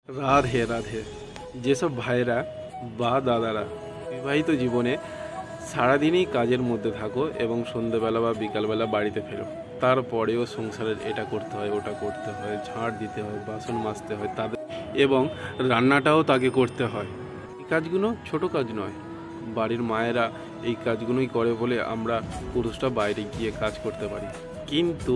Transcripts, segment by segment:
রাধে রাধে। যেসব ভাইরা বা দাদারা বিবাহিত জীবনে সারাদিনই কাজের মধ্যে থাকো এবং সন্ধ্যেবেলা বা বিকালবেলা বাড়িতে ফেরো, তারপরেও সংসারের এটা করতে হয় ওটা করতে হয়, ঝাড় দিতে হয়, বাসন মাজতে হয় তাদের, এবং রান্নাটাও তাকে করতে হয়। এই কাজগুলো ছোট কাজ নয়। বাড়ির মায়েরা এই কাজগুলোই করে বলে আমরা পুরুষরা বাইরে গিয়ে কাজ করতে পারি। কিন্তু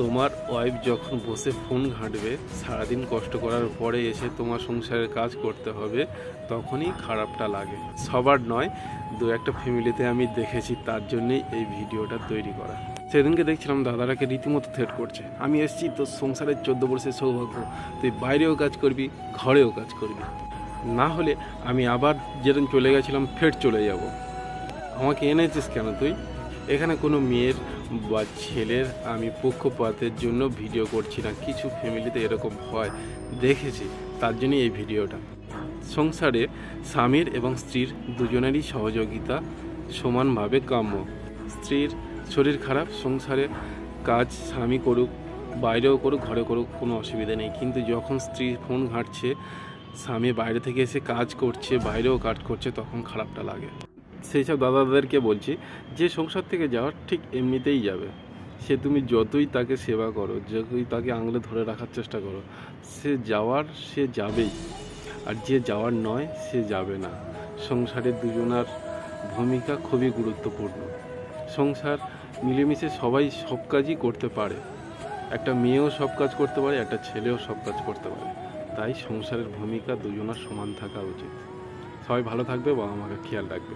তোমার ওয়াইফ যখন বসে ফোন ঘাঁটবে, সারাদিন কষ্ট করার পরে এসে তোমার সংসারের কাজ করতে হবে, তখনই খারাপটা লাগে। সবার নয়, দু একটা ফ্যামিলিতে আমি দেখেছি, তার জন্যেই এই ভিডিওটা তৈরি করা। সেদিনকে দেখছিলাম দাদারাকে রীতিমতো থ্রেট করছে, আমি এসেছি তোর সংসারের 14 বর্ষের সৌভাগ্য, তুই বাইরেও কাজ করবি ঘরেও কাজ করবি, না হলে আমি আবার যেদিন চলে গেছিলাম ফের চলে যাব। আমাকে এনেছিস কেন তুই? এখানে কোনো মেয়ের বা ছেলের আমি পক্ষপাতের জন্য ভিডিও করছি না। কিছু ফ্যামিলিতে এরকম হয়, দেখেছি, তার জন্যই এই ভিডিওটা। সংসারে স্বামীর এবং স্ত্রীর দুজনেরই সহযোগিতা সমানভাবে কাম্য। স্ত্রীর শরীর খারাপ, সংসারে কাজ স্বামী করুক, বাইরেও করুক, ঘরে করুক, কোনো অসুবিধা নেই। কিন্তু যখন স্ত্রী ফোন ঘাঁটছে, স্বামী বাইরে থেকে এসে কাজ করছে, বাইরেও কাজ করছে, তখন খারাপটা লাগে। সেই সব দাদাদেরকে বলছি, যে সংসার থেকে যাওয়ার ঠিক এমনিতেই যাবে। সে তুমি যতই তাকে সেবা করো, যতই তাকে আঙুলে ধরে রাখার চেষ্টা করো, সে যাওয়ার সে যাবেই। আর যে যাওয়ার নয় সে যাবে না। সংসারে দুজনার ভূমিকা খুবই গুরুত্বপূর্ণ। সংসার মিলেমিশে সবাই সব কাজই করতে পারে। একটা মেয়েও সব কাজ করতে পারে, একটা ছেলেও সব কাজ করতে পারে। তাই সংসারের ভূমিকা দুজনার সমান থাকা উচিত। সবাই ভালো থাকবে, বাবা মাকে খেয়াল রাখবে।